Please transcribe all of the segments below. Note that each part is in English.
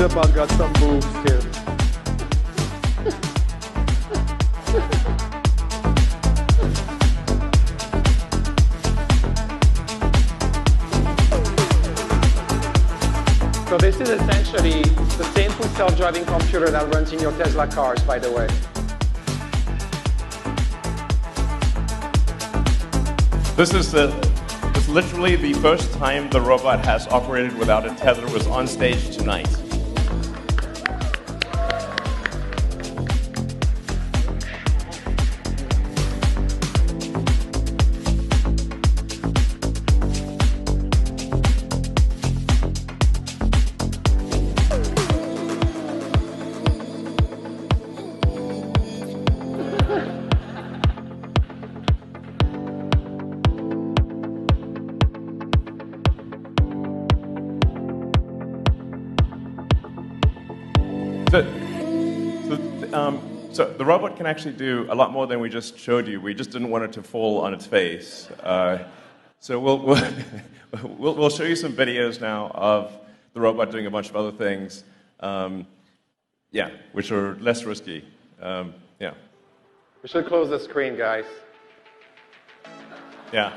the bot got some moves too. So this is essentially the same full self-driving computer that runs in your Tesla cars, by the way. This is literally the first time the robot has operated without a tether. It was on stage tonight. So the robot can actually do a lot more than we just showed you. We just didn't want it to fall on its face. So we'll show you some videos now of the robot doing a bunch of other things, which are less risky. We should close the screen, guys. Yeah.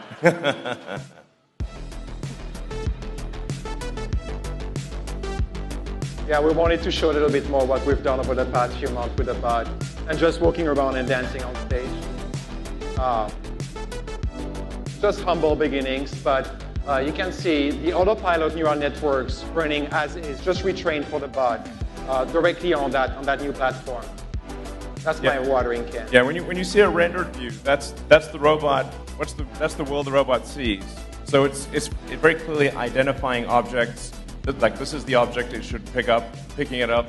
Yeah, we wanted to show a little bit more what we've done over the past few months with the bot, and just walking around and dancing on stage. Just humble beginnings, but you can see the autopilot neural networks running as is, just retrained for the bot directly on that new platform. That's my watering can. Yeah, when you see a rendered view, that's the robot. That's the world the robot sees. So it's very clearly identifying objects. Like this is the object it should picking it up.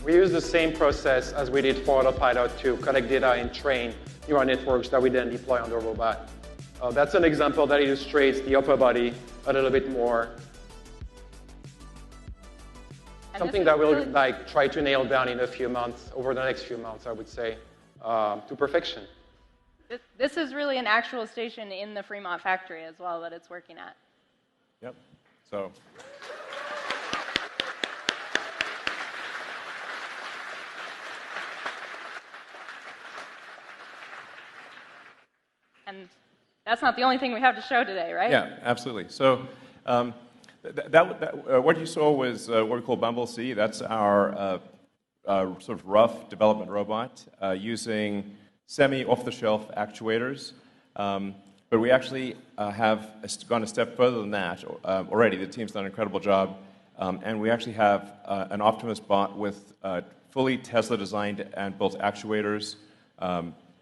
We use the same process as we did for autopilot to collect data and train neural networks that we then deploy on the robot. That's an example that illustrates the upper body a little bit more. Something that we'll try to nail down in a few months, over the next few months, I would say, to perfection. This is really an actual station in the Fremont factory as well that it's working at. Yep. So. And that's not the only thing we have to show today, right? Yeah, absolutely. So what you saw was what we call Bumble C. That's our sort of rough development robot using semi-off-the-shelf actuators. But we actually have gone a step further than that already. The team's done an incredible job. And we actually have an Optimus bot with fully Tesla-designed and built actuators,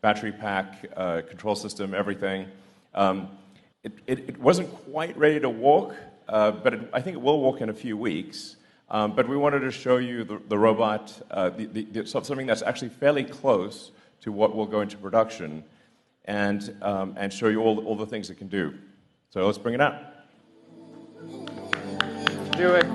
battery pack, control system, everything. It wasn't quite ready to walk, but I think it will walk in a few weeks. But we wanted to show you the robot, something that's actually fairly close to what will go into production, and show you all the things it can do. So let's bring it out. Do it.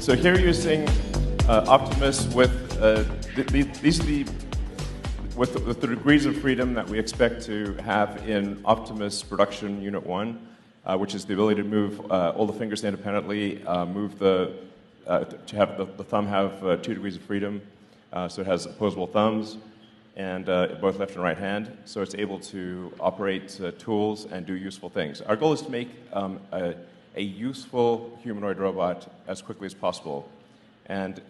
So here you're seeing Optimus with with the degrees of freedom that we expect to have in Optimus Production Unit 1, which is the ability to move all the fingers independently, to have the thumb have 2 degrees of freedom, so it has opposable thumbs, and both left and right hand, so it's able to operate tools and do useful things. Our goal is to make a useful humanoid robot as quickly as possible. And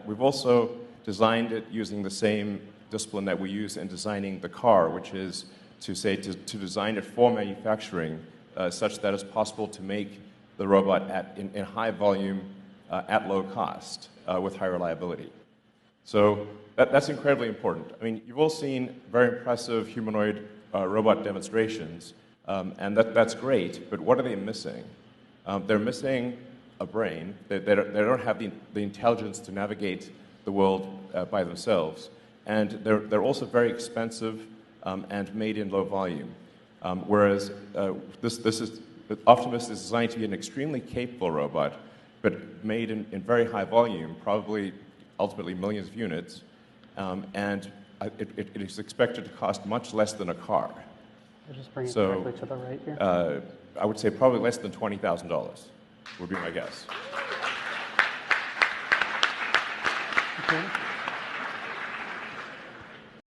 we've also designed it using the same discipline that we use in designing the car, which is to design it for manufacturing such that it's possible to make the robot in high volume at low cost with high reliability. So that's incredibly important. I mean, you've all seen very impressive humanoid robot demonstrations, and that's great, but what are they missing? They're missing a brain. They don't have the intelligence to navigate the world by themselves, and they're also very expensive and made in low volume. Whereas Optimus is designed to be an extremely capable robot, but made in very high volume, probably ultimately millions of units, and it is expected to cost much less than a car. I'll just bring it directly to the right here. I would say probably less than $20,000 would be my guess.